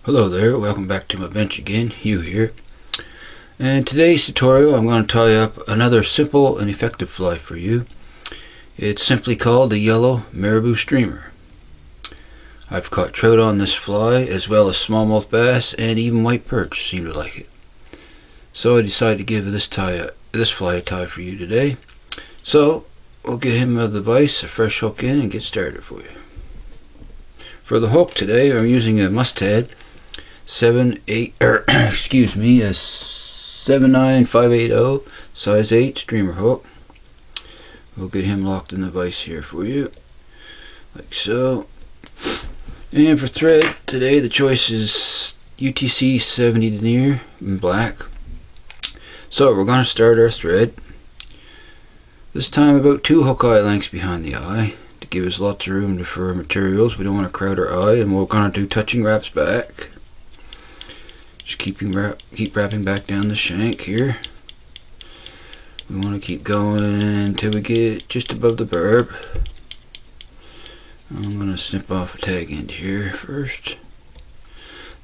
Hello there, welcome back to my bench again, Hugh here. And today's tutorial I'm going to tie up another simple and effective fly for you. It's simply called the yellow marabou streamer. I've caught trout on this fly as well as smallmouth bass and even white perch seem to like it. So I decided to give this fly a tie for you today. So we'll get him a device, a fresh hook in, and get started for you. For the hook today I'm using a mustad 79580 size 8 streamer hook. We'll get him locked in the vise here for you, like so. And for thread today, the choice is UTC 70 denier in black. So we're going to start our thread. This time about 2 hook eye lengths behind the eye to give us lots of room for materials. We don't want to crowd our eye, and we're going to do touching wraps back. Just keep wrapping back down the shank here. We want to keep going until we get just above the barb. I'm going to snip off a tag end here first.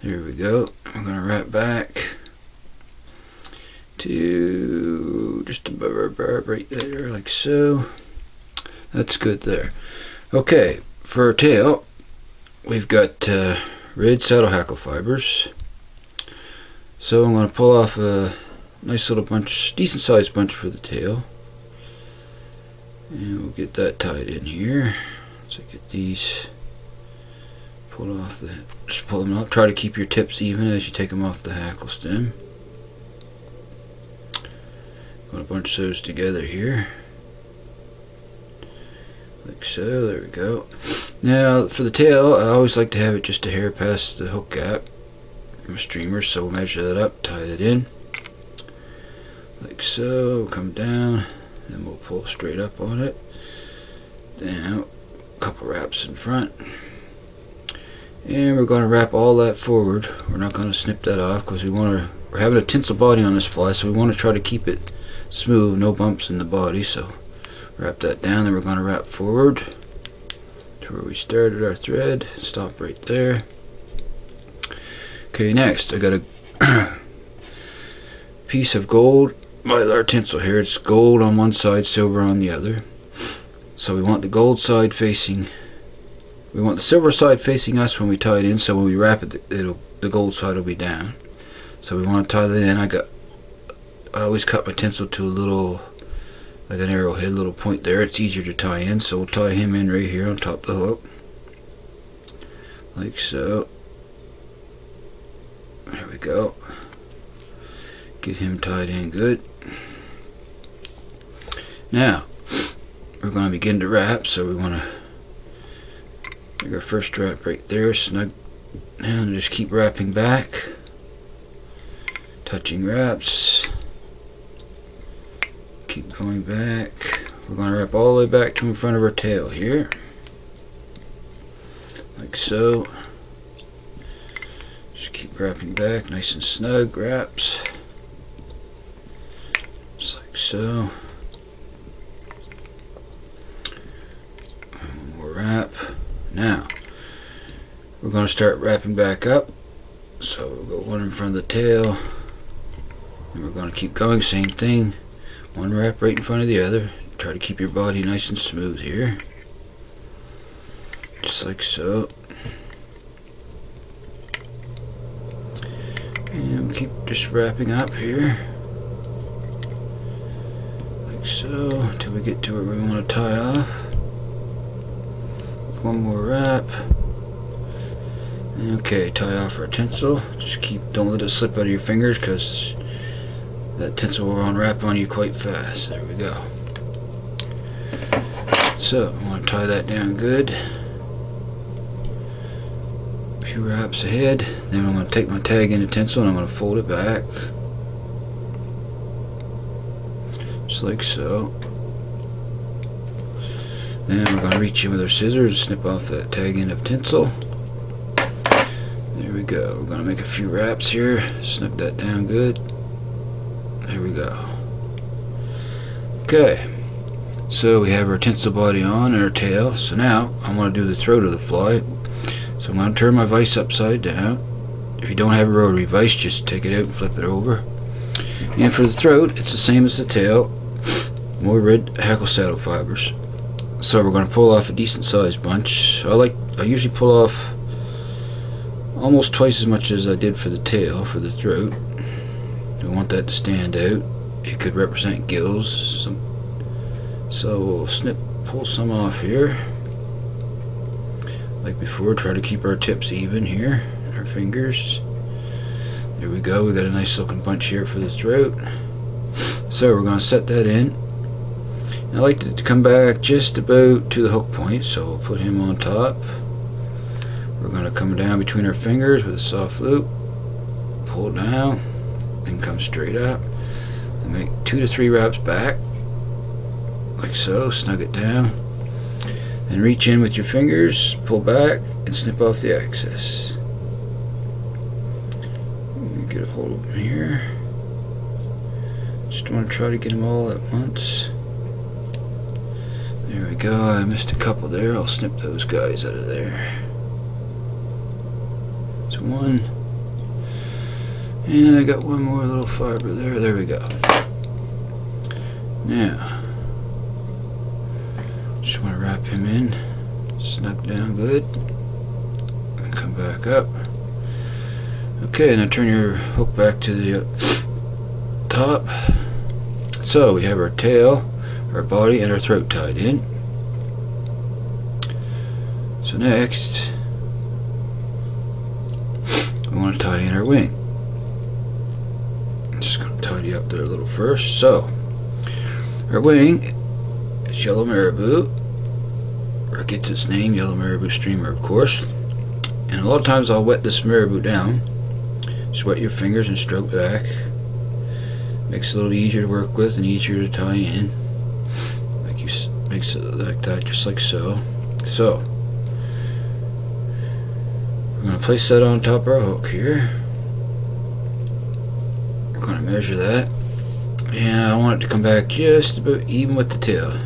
There we go. I'm going to wrap back to just above our barb right there, like so. That's good there. Okay, for our tail, we've got red saddle hackle fibers. So I'm going to pull off a nice little bunch, decent sized bunch for the tail, and we'll get that tied in here. So get these pulled off just pull them out. Try to keep your tips even as you take them off the hackle stem. Going to bunch those together here, like so. There we go. Now for the tail, I always like to have it just a hair past the hook gap my streamer, so we'll measure that up, tie it in like so, come down, then we'll pull straight up on it, down, a couple wraps in front, and we're going to wrap all that forward. We're not going to snip that off because we're having a tinsel body on this fly, so we want to try to keep it smooth, no bumps in the body. So wrap that down, then we're going to wrap forward to where we started our thread, stop right there. Okay, next I got a piece of gold by our tinsel here. It's gold on one side, silver on the other. So we want the gold side facing, we want the silver side facing us when we tie it in, so when we wrap it, the gold side will be down. So we want to tie that in. I always cut my tinsel to a little, like an arrowhead, little point there. It's easier to tie in, so we'll tie him in right here on top of the hook, like so. There we go. Get him tied in good. Now we're going to begin to wrap, so we want to make our first wrap right there, snug, and just keep wrapping back, touching wraps, keep going back. We're going to wrap all the way back to in front of our tail here, like so. Keep wrapping back, nice and snug wraps, just like so. And one more wrap. Now we're going to start wrapping back up, so we'll go one in front of the tail, and we're going to keep going, same thing, one wrap right in front of the other. Try to keep your body nice and smooth here, just like so. And we keep just wrapping up here, like so, until we get to where we want to tie off. One more wrap. Okay, tie off our tinsel. Just don't let it slip out of your fingers, because that tinsel will unwrap on you quite fast. There we go. So I want to tie that down good. Few wraps ahead, then I'm going to take my tag into tinsel and I'm going to fold it back, just like so. Then we're going to reach in with our scissors and snip off that tag end of tinsel. There we go. We're going to make a few wraps here, snip that down good. There we go. Okay, so we have our tinsel body on and our tail. So now I'm going to do the throat of the fly. So I'm going to turn my vise upside down. If you don't have a rotary vise, just take it out and flip it over. And for the throat, it's the same as the tail. More red hackle saddle fibers. So we're going to pull off a decent sized bunch. I usually pull off almost twice as much as I did for the tail, for the throat. We want that to stand out. It could represent gills. So we'll pull some off here. Like before, try to keep our tips even here. Our fingers. There we go. We got a nice looking bunch here for the throat. So we're going to set that in. I like it to come back just about to the hook point, so we'll put him on top. We're going to come down between our fingers with a soft loop, pull down, and come straight up. And make 2 to 3 wraps back, like so. Snug it down. Then reach in with your fingers, pull back, and snip off the excess. Get a hold of them here. Just want to try to get them all at once. There we go. I missed a couple there. I'll snip those guys out of there. That's one. And I got one more little fiber there. There we go. Now, just want to wrap him in. Snug down good. And come back up. Okay, now turn your hook back to the top. So we have our tail, our body, and our throat tied in. So next, we want to tie in our wing. I'm just going to tidy up there a little first. So our wing is yellow marabou, or it gets its name, yellow marabou streamer, of course. And a lot of times I'll wet this marabou down. Just wet your fingers and stroke back. Makes it a little easier to work with and easier to tie in. Makes it like that, just like so. So we're going to place that on top of our hook here. We're going to measure that, and I want it to come back just about even with the tail.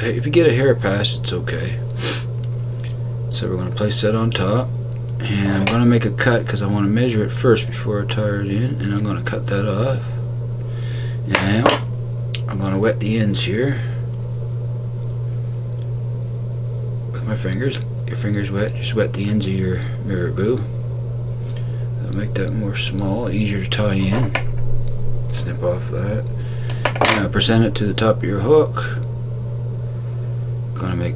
If you get a hair pass, it's okay. So we're going to place that on top, and I'm going to make a cut because I want to measure it first before I tie it in, and I'm going to cut that off. And now I'm going to wet the ends here with my fingers. Your fingers wet, just wet the ends of your marabou. That'll make that more small, easier to tie in. Snip off that. Now present it to the top of your hook. Gonna make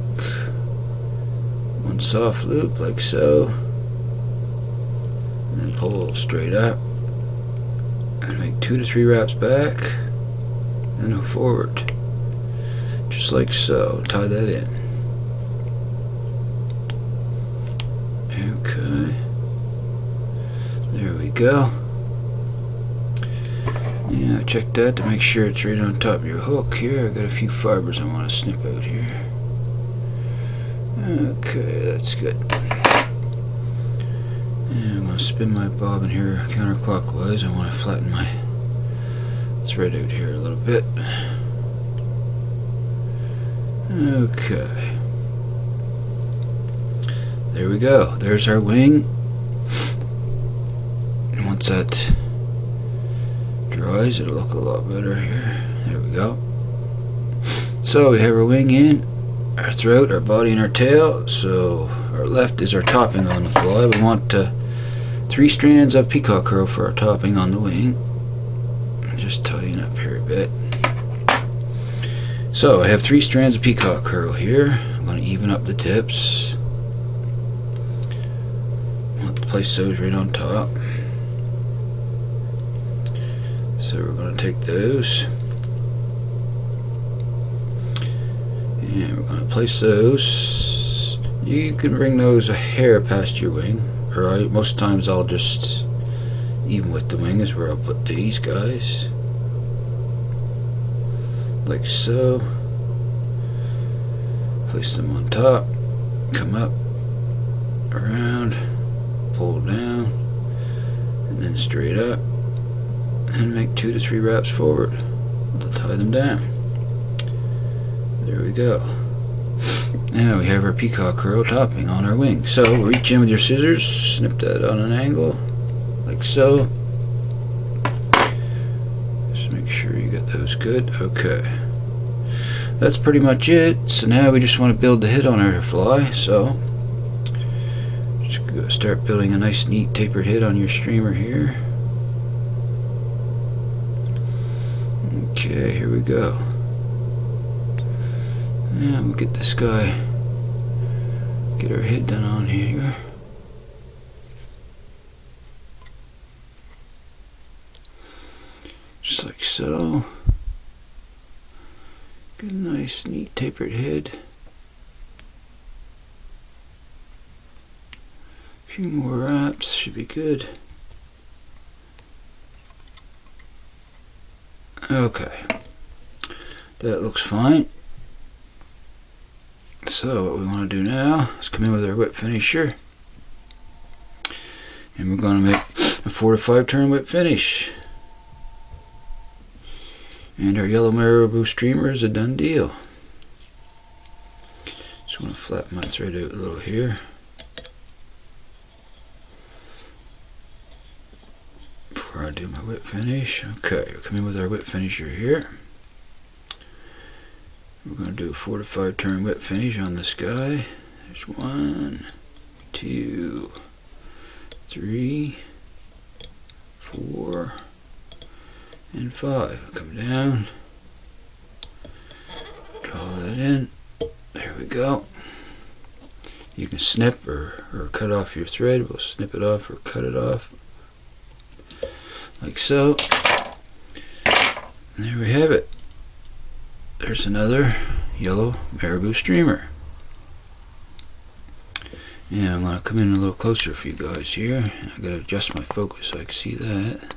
one soft loop like so, and then pull straight up and make 2 to 3 wraps back, then go forward just like so. Tie that in. Okay, there we go. Yeah, check that to make sure it's right on top of your hook here. I got a few fibers I want to snip out here. Okay, that's good. And I'm going to spin my bobbin here counterclockwise. I want to flatten my thread out here a little bit. Okay. There we go. There's our wing. And once that dries, it'll look a lot better here. There we go. So we have our wing in, our throat, our body, and our tail. So our left is our topping on the fly. We want 3 strands of peacock herl for our topping on the wing. Just tidying up here a bit. So I have 3 strands of peacock herl here. I'm going to even up the tips. Place those right on top. So we're going to take those and we're going to place those. You can bring those a hair past your wing, or most times I'll just even with the wing is where I'll put these guys, like so. Place them on top, come up, around, pull down, and then straight up, and make 2 to 3 wraps forward. We'll tie them down. There we go. Now we have our peacock herl topping on our wing. So reach in with your scissors, snip that on an angle, like so. Just make sure you get those good. Okay, that's pretty much it. So now we just want to build the head on our fly. So just go start building a nice neat tapered head on your streamer here. Okay, here we go. Yeah, we'll get this guy, get our head done on here. Just like so. Get a nice, neat, tapered head. A few more wraps should be good. Okay, that looks fine. So what we want to do now is come in with our whip finisher, and we're going to make a 4 to 5 turn whip finish. And our yellow marabou streamer is a done deal. Just want to flatten my thread out a little here. Before I do my whip finish. Okay, we'll come in with our whip finisher here. We're going to do a 4 to 5 turn whip finish on this guy. There's 1, 2, 3, 4, and 5. Come down, draw that in. There we go. You can snip or cut off your thread. We'll snip it off or cut it off, like so. And there we have it. There's another yellow marabou streamer. Yeah, I'm going to come in a little closer for you guys here. And I got to adjust my focus so I can see that.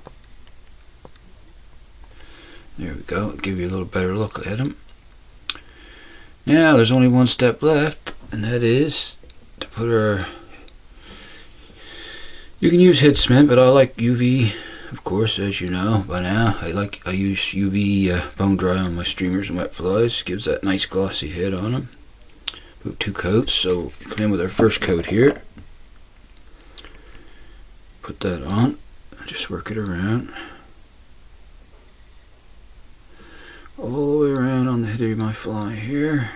There we go. It'll give you a little better look at them. Now there's only one step left, and that is to put our... You can use head cement, but I like UV, of course, as you know by now. I use UV bone dry on my streamers and wet flies. Gives that nice glossy head on them. Put 2 coats. So come in with our first coat here. Put that on. Just work it around. All the way around on the head of my fly here.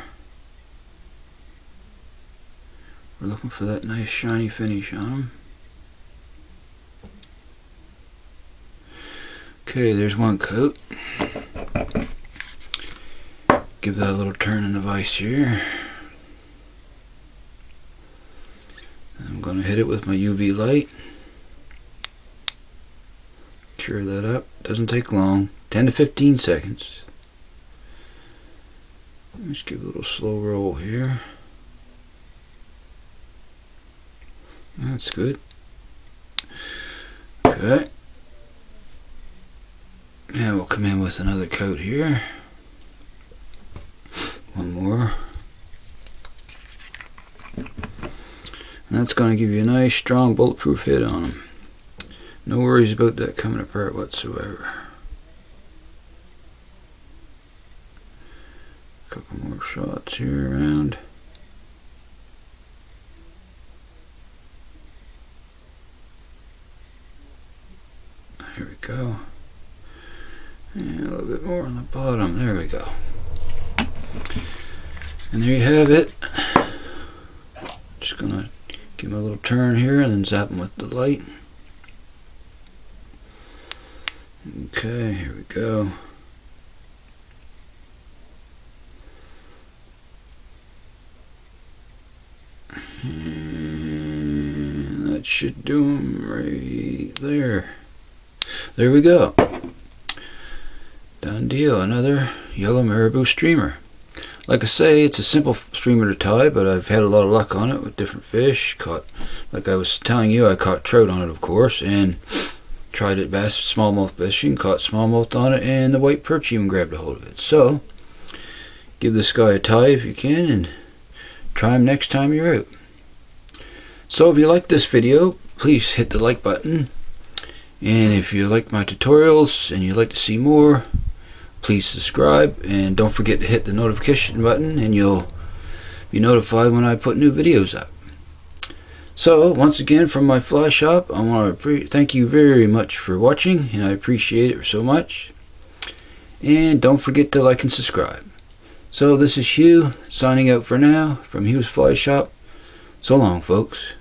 We're looking for that nice shiny finish on them. Okay, there's one coat. Give that a little turn in the vise here. I'm going to hit it with my UV light. Cure that up. Doesn't take long. 10 to 15 seconds. Let's give it a little slow roll here. That's good. Okay. Now we'll come in with another coat here. One more. And that's going to give you a nice strong bulletproof head on them. No worries about that coming apart whatsoever. Couple more shots here around. Here we go. And a little bit more on the bottom. There we go. And there you have it. Just gonna give him a little turn here and then zap him with the light. Okay, here we go. And that should do him right there. There we go. Done deal. Another yellow marabou streamer. Like I say, it's a simple streamer to tie, but I've had a lot of luck on it with different fish. Caught, like I was telling you, I caught trout on it, of course, and tried it bass smallmouth fishing, caught smallmouth on it, and the white perch even grabbed a hold of it. So, give this guy a tie if you can, and try him next time you're out. So if you like this video, please hit the like button, and if you like my tutorials and you'd like to see more, please subscribe, and don't forget to hit the notification button and you'll be notified when I put new videos up. So once again from my fly shop, I want to thank you very much for watching, and I appreciate it so much. And don't forget to like and subscribe. So this is Hugh signing out for now from Hugh's Fly Shop. So long, folks.